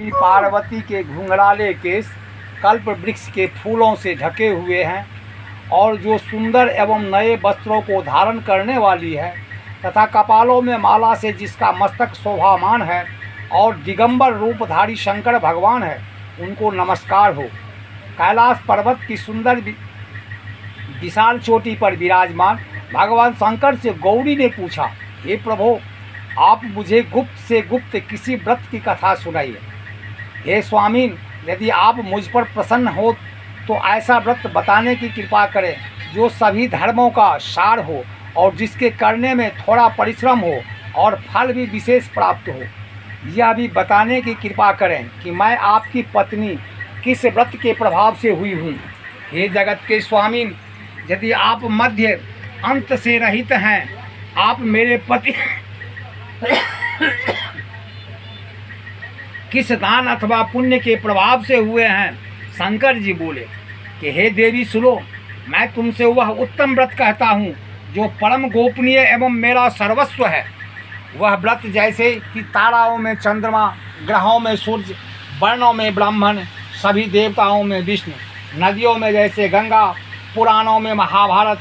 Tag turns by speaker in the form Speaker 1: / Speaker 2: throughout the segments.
Speaker 1: श्री पार्वती के घुंघराले केश कल्प वृक्ष के फूलों से ढके हुए हैं और जो सुंदर एवं नए वस्त्रों को धारण करने वाली है तथा कपालों में माला से जिसका मस्तक शोभामान है और दिगंबर रूपधारी शंकर भगवान है, उनको नमस्कार हो। कैलाश पर्वत की सुंदर विशाल चोटी पर विराजमान भगवान शंकर से गौरी ने पूछा, हे प्रभु, आप मुझे गुप्त से गुप्त किसी व्रत की कथा सुनाइए। हे स्वामी, यदि आप मुझ पर प्रसन्न हो तो ऐसा व्रत बताने की कृपा करें जो सभी धर्मों का सार हो और जिसके करने में थोड़ा परिश्रम हो और फल भी विशेष प्राप्त हो। यह भी बताने की कृपा करें कि मैं आपकी पत्नी किस व्रत के प्रभाव से हुई हूँ। हे जगत के स्वामी, यदि आप मध्य अंत से रहित हैं, आप मेरे पति किस दान अथवा पुण्य के प्रभाव से हुए हैं। शंकर जी बोले कि हे देवी सुनो, मैं तुमसे वह उत्तम व्रत कहता हूँ जो परम गोपनीय एवं मेरा सर्वस्व है। वह व्रत जैसे कि ताराओं में चंद्रमा, ग्रहों में सूर्य, वर्णों में ब्राह्मण, सभी देवताओं में विष्णु, नदियों में जैसे गंगा, पुराणों में महाभारत,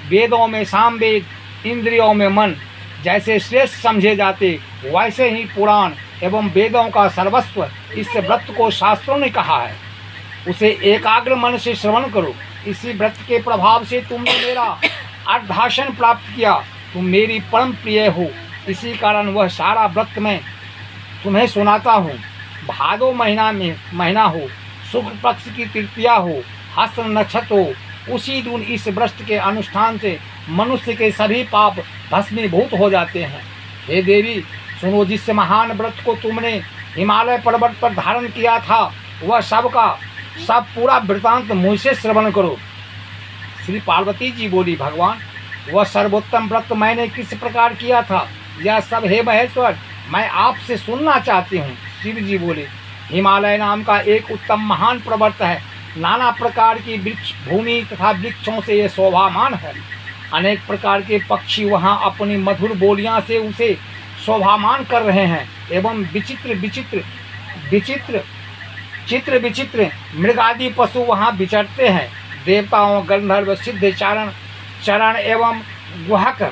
Speaker 1: वेदों में सामवेद, इंद्रियों में मन जैसे श्रेष्ठ समझे जाते, वैसे ही पुराण एवं वेदों का सर्वस्व इस व्रत को शास्त्रों ने कहा है। उसे एकाग्र मन से श्रवण करो। इसी व्रत के प्रभाव से तुमने मेरा अर्धासन प्राप्त किया। तुम मेरी परम प्रिय हो, इसी कारण वह सारा व्रत मैं तुम्हें सुनाता हूँ। भादो महीना हो, शुक्ल पक्ष की तृतीया हो, हस्त नक्षत्र हो, उसी दिन इस व्रत के अनुष्ठान से मनुष्य के सभी पाप भस्मीभूत हो जाते हैं। हे देवी सुनो, जिस महान व्रत को तुमने हिमालय पर्वत पर धारण किया था वह सब का सब पूरा वृतांत मुझसे श्रवण करो। श्री पार्वती जी बोली, भगवान, वह सर्वोत्तम व्रत मैंने किस प्रकार किया था यह सब हे महेश्वर मैं आपसे सुनना चाहती हूँ। शिव जी बोले, हिमालय नाम का एक उत्तम महान पर्वत है। नाना प्रकार की वृक्ष भूमि तथा वृक्षों से ये शोभामान है। अनेक प्रकार के पक्षी वहाँ अपनी मधुर बोलियाँ से उसे शोभामान कर रहे हैं एवं चित्र विचित्र मृगादि पशु वहाँ विचरते हैं। देवताओं, गंधर्व, सिद्ध चरण एवं गुहक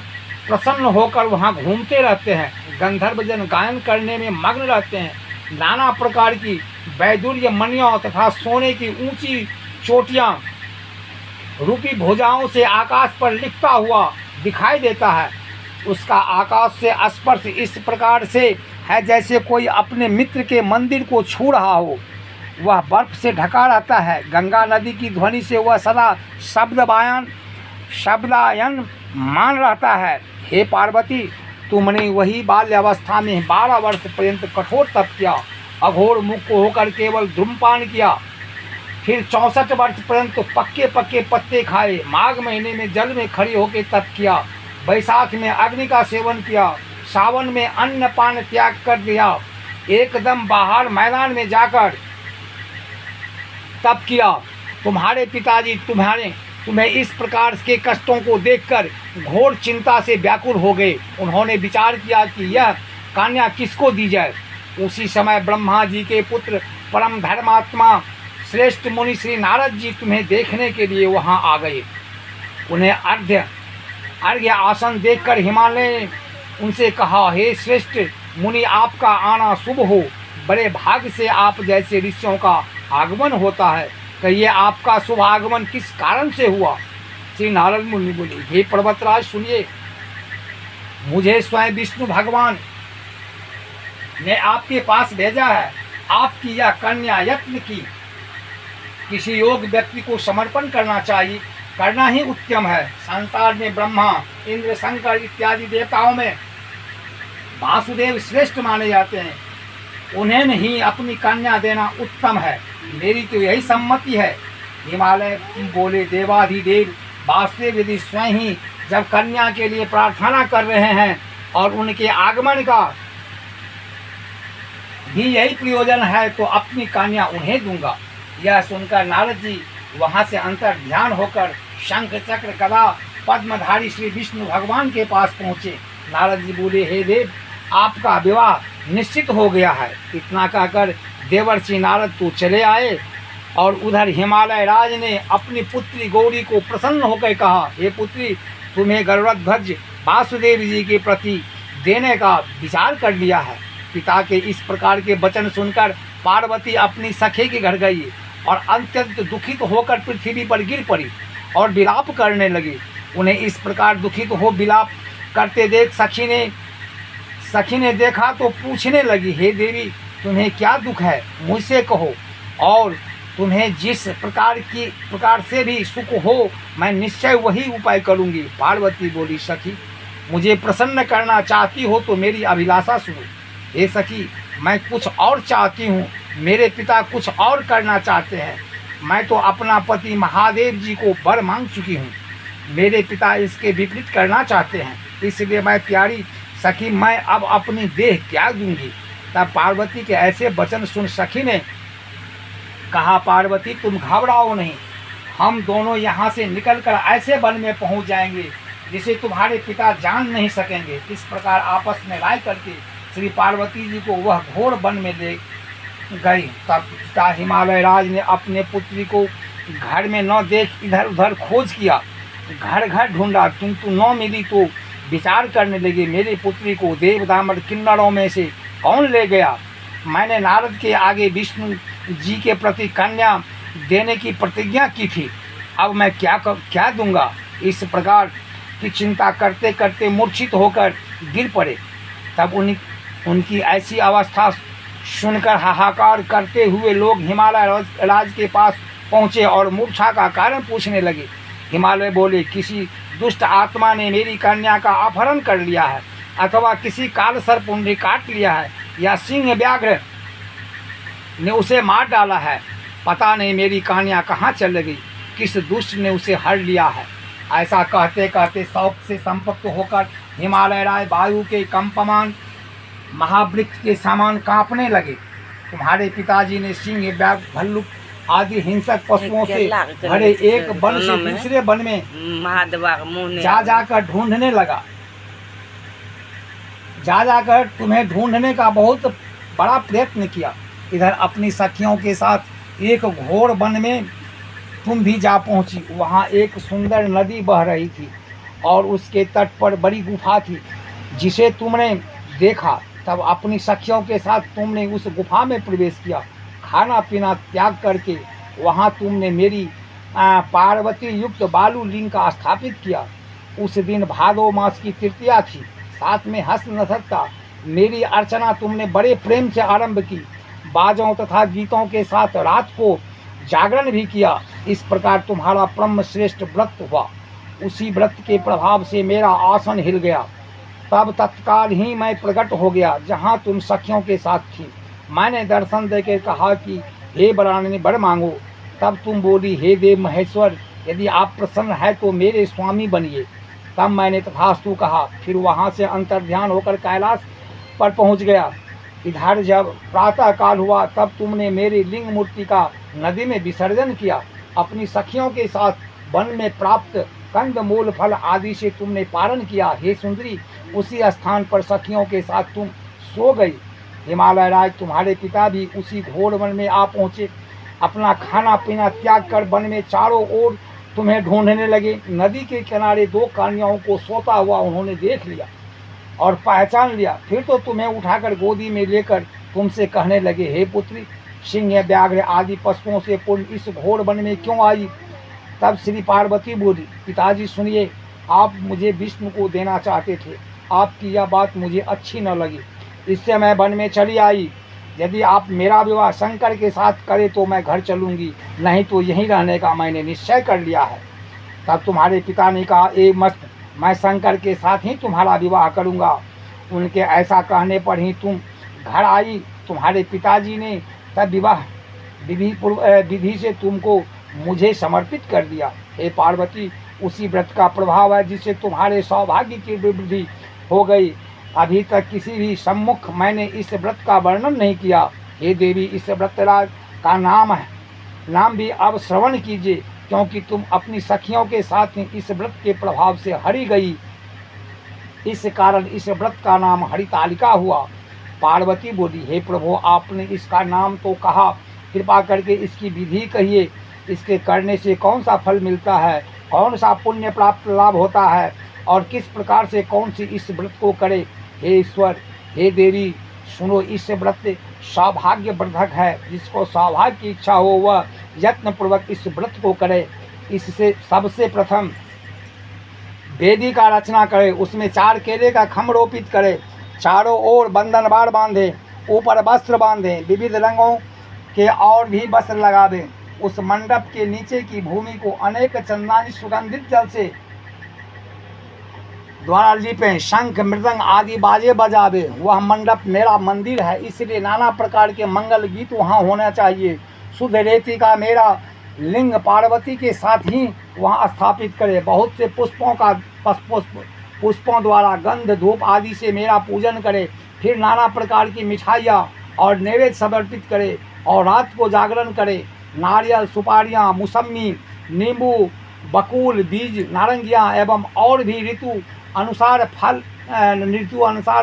Speaker 1: प्रसन्न होकर वहाँ घूमते रहते हैं। गंधर्व जन गायन करने में मग्न रहते हैं। नाना प्रकार की वैदुर्य मणियों तथा सोने की ऊंची चोटियाँ रूपी भुजाओं से आकाश पर लिपटा हुआ दिखाई देता है। उसका आकाश से स्पर्श इस प्रकार से है जैसे कोई अपने मित्र के मंदिर को छू रहा हो। वह बर्फ से ढका रहता है। गंगा नदी की ध्वनि से वह सदा शब्दायन मान रहता है। हे पार्वती, तुमने वही बाल्यावस्था में 12 वर्ष पर्यंत कठोर तप किया, अघोर मुख होकर केवल धूम्रपान किया। फिर 64 वर्ष पर्यंत पक्के पत्ते खाए। माघ महीने में जल में खड़ी होकर तप किया। बैसाख में अग्नि का सेवन किया। सावन में अन्न पान त्याग कर दिया। एकदम बाहर मैदान में जाकर तप किया। तुम्हारे पिताजी तुम्हें इस प्रकार के कष्टों को देखकर घोर चिंता से व्याकुल हो गए। उन्होंने विचार किया कि यह कन्या किसको दी जाए। उसी समय ब्रह्मा जी के पुत्र परम धर्मात्मा श्रेष्ठ मुनि श्री नारद जी तुम्हें देखने के लिए वहां आ गए। उन्हें अर्घ्य आसन देखकर हिमालय ने उनसे कहा, हे श्रेष्ठ मुनि, आपका आना शुभ हो। बड़े भाग्य से आप जैसे ऋषियों का आगमन होता है। कहिए आपका शुभ आगमन किस कारण से हुआ। श्री नारद मुनि बोले, हे पर्वतराज सुनिए, मुझे स्वयं विष्णु भगवान ने आपके पास भेजा है। आपकी यह कन्या यत्न की किसी योग व्यक्ति को समर्पण करना ही उत्तम है। संसार में ब्रह्मा, इंद्र, शंकर इत्यादि देवताओं में वासुदेव श्रेष्ठ माने जाते हैं। उन्हें नहीं अपनी कन्या देना उत्तम है। मेरी तो यही सम्मति है। हिमालय बोले, देवाधिदेव वासुदेव यदि स्वयं ही जब कन्या के लिए प्रार्थना कर रहे हैं और उनके आगमन का भी यही प्रयोजन है तो अपनी कन्या उन्हें दूंगा। यह सुनकर नारद जी वहाँ से अंतर ध्यान होकर शंख चक्र गदा पद्मधारी श्री विष्णु भगवान के पास पहुँचे। नारद जी बोले, हे देव, आपका विवाह निश्चित हो गया है। इतना कहकर देवर्षि नारद तो चले आए और उधर हिमालय राज ने अपनी पुत्री गौरी को प्रसन्न होकर कहा, हे पुत्री, तुम्हें गरुड़ध्वज वासुदेव जी के प्रति देने का विचार कर लिया है। पिता के इस प्रकार के वचन सुनकर पार्वती अपनी सखी के घर गई और अत्यंत दुखित होकर पृथ्वी पर गिर पड़ी और विलाप करने लगी। उन्हें इस प्रकार दुखित हो विलाप करते देख सखी ने देखा तो पूछने लगी, हे देवी, तुम्हें क्या दुख है, मुझसे कहो, और तुम्हें जिस प्रकार से भी सुख हो मैं निश्चय वही उपाय करूंगी। पार्वती बोली, सखी, मुझे प्रसन्न करना चाहती हो तो मेरी अभिलाषा सुनो। हे सखी, मैं कुछ और चाहती हूँ, मेरे पिता कुछ और करना चाहते हैं। मैं तो अपना पति महादेव जी को वर मांग चुकी हूँ, मेरे पिता इसके विपरीत करना चाहते हैं, इसलिए मैं प्यारी सखी, मैं अब अपनी देह त्याग दूंगी। तब पार्वती के ऐसे वचन सुन सखी ने कहा, पार्वती, तुम घबराओ नहीं, हम दोनों यहाँ से निकलकर ऐसे वन में पहुँच जाएंगे जिसे तुम्हारे पिता जान नहीं सकेंगे। इस प्रकार आपस में राय करके श्री पार्वती जी को वह घोर वन में ले गई। तब पिता हिमालय राज ने अपने पुत्री को घर में न देख इधर उधर खोज किया, घर घर ढूंढा, किंतु न मिली तो विचार करने लगे, मेरी पुत्री को देव दामन किन्नरों में से कौन ले गया। मैंने नारद के आगे विष्णु जी के प्रति कन्या देने की प्रतिज्ञा की थी, अब मैं क्या दूंगा। इस प्रकार की चिंता करते करते मूर्छित होकर गिर पड़े। तब उनकी ऐसी अवस्था सुनकर हाहाकार करते हुए लोग हिमालय राज के पास पहुँचे और मूर्छा का कारण पूछने लगे। हिमालय बोले, किसी दुष्ट आत्मा ने मेरी कन्या का अपहरण कर लिया है, अथवा किसी काल सर्प ने काट लिया है, या सिंह व्याघ्र ने उसे मार डाला है। पता नहीं मेरी कन्या कहाँ चल गई, किस दुष्ट ने उसे हर लिया है। ऐसा कहते कहते शौक से संपक्त होकर हिमालय राय वायु के कंपमान महावृक्ष के समान कांपने लगे। तुम्हारे पिताजी ने सिंह व्याघ्र भल्लुक आदि हिंसक पशुओं से भरे एक वन से दूसरे वन में जाकर ढूंढने लगा। जाकर तुम्हें ढूंढने का बहुत बड़ा प्रयत्न किया। इधर अपनी सखियों के साथ एक घोर वन में तुम भी जा पहुंची। वहां एक सुंदर नदी बह रही थी और उसके तट पर बड़ी गुफा थी जिसे तुमने देखा। तब अपनी सखियों के साथ तुमने उस गुफा में प्रवेश किया। खाना पीना त्याग करके वहां तुमने मेरी पार्वती युक्त बालू लिंग का स्थापित किया। उस दिन भादो मास की तृतीया थी, साथ में हस्त नक्षत्र। मेरी अर्चना तुमने बड़े प्रेम से आरंभ की, बाजों तथा गीतों के साथ रात को जागरण भी किया। इस प्रकार तुम्हारा परम श्रेष्ठ व्रत हुआ। उसी व्रत के प्रभाव से मेरा आसन हिल गया। तब तत्काल ही मैं प्रकट हो गया जहाँ तुम सखियों के साथ थी। मैंने दर्शन देकर कहा कि हे वराननी, वर मांगो। तब तुम बोली, हे देव महेश्वर, यदि आप प्रसन्न है तो मेरे स्वामी बनिए। तब मैंने तथास्तु कहा। फिर वहाँ से अंतर्ध्यान होकर कैलाश पर पहुँच गया। इधर जब प्रातः काल हुआ तब तुमने मेरी लिंग मूर्ति का नदी में विसर्जन किया। अपनी सखियों के साथ वन में प्राप्त कंद मूल फल आदि से तुमने पारण किया। हे सुंदरी, उसी स्थान पर सखियों के साथ तुम सो गई। हिमालय राज तुम्हारे पिता भी उसी घोर वन में आ पहुँचे। अपना खाना पीना त्याग कर वन में चारों ओर तुम्हें ढूंढने लगे। नदी के किनारे दो कन्याओं को सोता हुआ उन्होंने देख लिया और पहचान लिया। फिर तो तुम्हें उठाकर गोदी में लेकर तुमसे कहने लगे, हे पुत्री, सिंह व्याघ्र आदि पशुओं से पूर्ण इस घोर वन में क्यों आई। तब श्री पार्वती बोली, पिताजी सुनिए, आप मुझे विष्णु को देना चाहते थे, आपकी यह बात मुझे अच्छी न लगी, इससे मैं वन में चली आई। यदि आप मेरा विवाह शंकर के साथ करें तो मैं घर चलूँगी, नहीं तो यहीं रहने का मैंने निश्चय कर लिया है। तब तुम्हारे पिता ने कहा, ए मस्त, मैं शंकर के साथ ही तुम्हारा विवाह करूँगा। उनके ऐसा कहने पर ही तुम घर आई। तुम्हारे पिताजी ने तब विवाह विधि से तुमको मुझे समर्पित कर दिया। हे पार्वती, उसी व्रत का प्रभाव है जिससे तुम्हारे सौभाग्य की वृद्धि हो गई। अभी तक किसी भी सम्मुख मैंने इस व्रत का वर्णन नहीं किया। हे देवी, इस व्रतराज का नाम भी अब श्रवण कीजिए, क्योंकि तुम अपनी सखियों के साथ ही इस व्रत के प्रभाव से हरि गई। इस कारण इस व्रत का नाम हरितालिका हुआ। पार्वती बोली, हे प्रभु आपने इसका नाम तो कहा, कृपा करके इसकी विधि कहिए, इसके करने से कौन सा फल मिलता है, कौन सा पुण्य प्राप्त लाभ होता है और किस प्रकार से कौन सी इस व्रत को करे। हे ईश्वर, हे देवी सुनो, इस व्रत सौभाग्य वर्धक है। जिसको सौभाग्य की इच्छा हो वह यत्न पूर्वक इस व्रत को करे। इससे सबसे प्रथम वेदी का रचना करे, उसमें 4 केले का खम्भ रोपित करे, चारों ओर बंधन बाड़ बांधे, ऊपर वस्त्र बांधे, विविध रंगों के और भी वस्त्र लगावे। उस मंडप के नीचे की भूमि को अनेक चंदनानी सुगंधित जल से द्वारा लिपें, शंख मृदंग आदि बाजे बजावे। वह मंडप मेरा मंदिर है, इसलिए नाना प्रकार के मंगल गीत वहाँ होना चाहिए। शुद्ध रेती का मेरा लिंग पार्वती के साथ ही वहाँ स्थापित करे। बहुत से पुष्पों द्वारा गंध धूप आदि से मेरा पूजन करे। फिर नाना प्रकार की मिठाइयाँ और नैवेद्य समर्पित करे और रात को जागरण करे। नारियल, सुपारियाँ, मौसमी, नींबू, बकुल, बीज, नारंगियाँ एवं और भी ऋतु अनुसार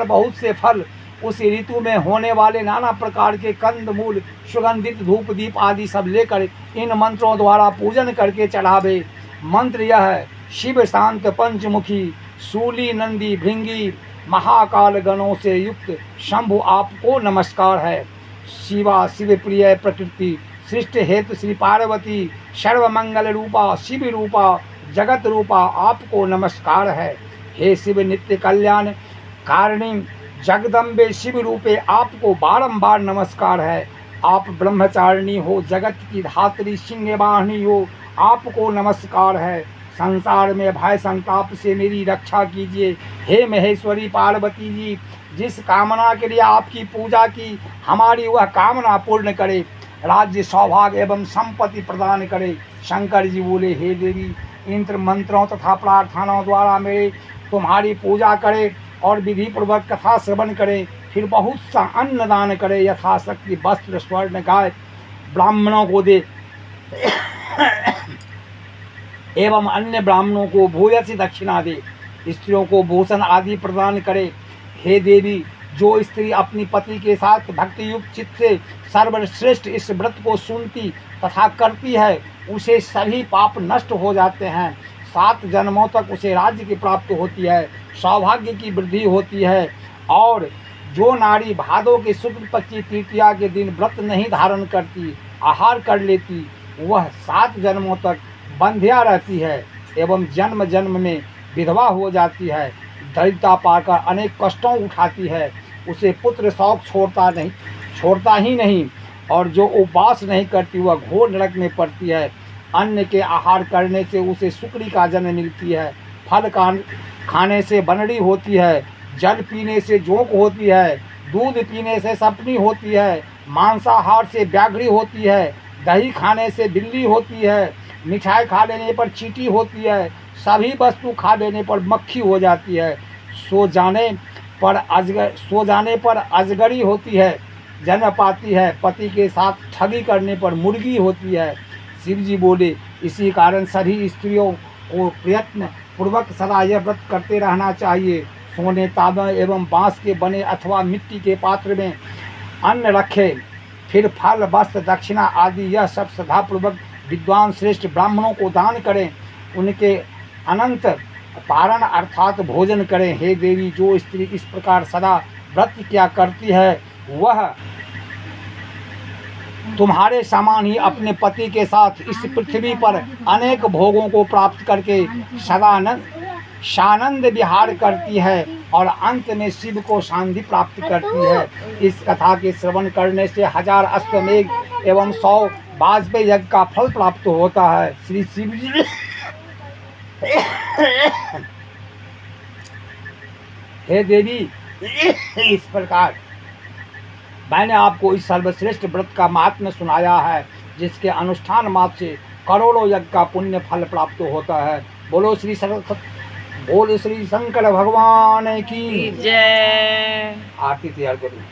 Speaker 1: बहुत से फल, उस ऋतु में होने वाले नाना प्रकार के कंद मूल, सुगंधित धूप दीप आदि सब लेकर इन मंत्रों द्वारा पूजन करके चढ़ावे। मंत्र यह है, शिव शांत पंचमुखी शूली नंदी भृंगी महाकाल गणों से युक्त शंभु आपको नमस्कार है। शिवा शिव प्रिय प्रकृति सृष्टि हेतु श्री पार्वती सर्वमंगल रूपा शिव रूपा जगत रूपा आपको नमस्कार है। हे शिव नित्य कल्याण कारिणी जगदम्बे शिव रूपे आपको बारंबार नमस्कार है। आप ब्रह्मचारिणी हो, जगत की धात्री सिंह वाहिनी हो, आपको नमस्कार है। संसार में भय संताप से मेरी रक्षा कीजिए। हे महेश्वरी पार्वती जी, जिस कामना के लिए आपकी पूजा की हमारी वह कामना पूर्ण करे, राज्य सौभाग्य एवं संपत्ति प्रदान करे। शंकर जी बोले, हे देवी इंद्र मंत्रों तथा प्रार्थनाओं द्वारा मेरे तुम्हारी पूजा करे और विधि पूर्वक कथा श्रवण करे। फिर बहुत सा अन्न दान करे, यथाशक्ति वस्त्र स्वर्ण गाय ब्राह्मणों को दे एवं अन्य ब्राह्मणों को भूयसी दक्षिणा दे। स्त्रियों को भूषण आदि प्रदान करे। हे देवी, जो स्त्री अपनी पति के साथ भक्ति युक्त चित्त से सर्वश्रेष्ठ इस व्रत को सुनती तथा करती है, उसे सभी पाप नष्ट हो जाते हैं। 7 जन्मों तक उसे राज्य की प्राप्ति होती है, सौभाग्य की वृद्धि होती है। और जो नारी भादों के शुक्ल पक्ष की तृतीया के दिन व्रत नहीं धारण करती, आहार कर लेती, वह 7 जन्मों तक बंध्या रहती है एवं जन्म जन्म में विधवा हो जाती है। दरिद्रता पाकर अनेक कष्टों उठाती है। उसे पुत्र शौक छोड़ता ही नहीं, और जो उपवास नहीं करती वह घोर नरक में पड़ती है। अन्न के आहार करने से उसे शुक्री का जन्म मिलती है, फल खाने से बनड़ी होती है, जल पीने से जोंक होती है, दूध पीने से सपनी होती है, मांसाहार से व्याघ्री होती है, दही खाने से बिल्ली होती है, मिठाई खा लेने पर चींटी होती है, सभी वस्तु खा लेने पर मक्खी हो जाती है, सो जाने पर अजगरी होती है, जन्म पाती है, पति के साथ ठगी करने पर मुर्गी होती है। शिव जी बोले, इसी कारण सभी स्त्रियों को प्रयत्न पूर्वक सदा यह व्रत करते रहना चाहिए। सोने तांबे एवं बांस के बने अथवा मिट्टी के पात्र में अन्न रखे, फिर फल वस्त्र दक्षिणा आदि यह सब श्रद्धापूर्वक विद्वान श्रेष्ठ ब्राह्मणों को दान करें, उनके अनंत पारण अर्थात भोजन करें। हे देवी, जो स्त्री इस प्रकार सदा व्रत किया करती है वह तुम्हारे समान ही अपने पति के साथ इस पृथ्वी पर अनेक भोगों को प्राप्त करके सानंद विहार करती है और अंत में शिव को शांति प्राप्त करती है। इस कथा के श्रवण करने से 1000 अश्वमेघ एवं 100 वाजपेयी यज्ञ का फल प्राप्त होता है। श्री शिव जी हे देवी, इस प्रकार मैंने आपको इस सर्वश्रेष्ठ व्रत का महात्म्य सुनाया है, जिसके अनुष्ठान मात्र से करोड़ों यज्ञ का पुण्य फल प्राप्त होता है। बोलो श्री शंकर भगवान की जय। आरती तैयार करूँ।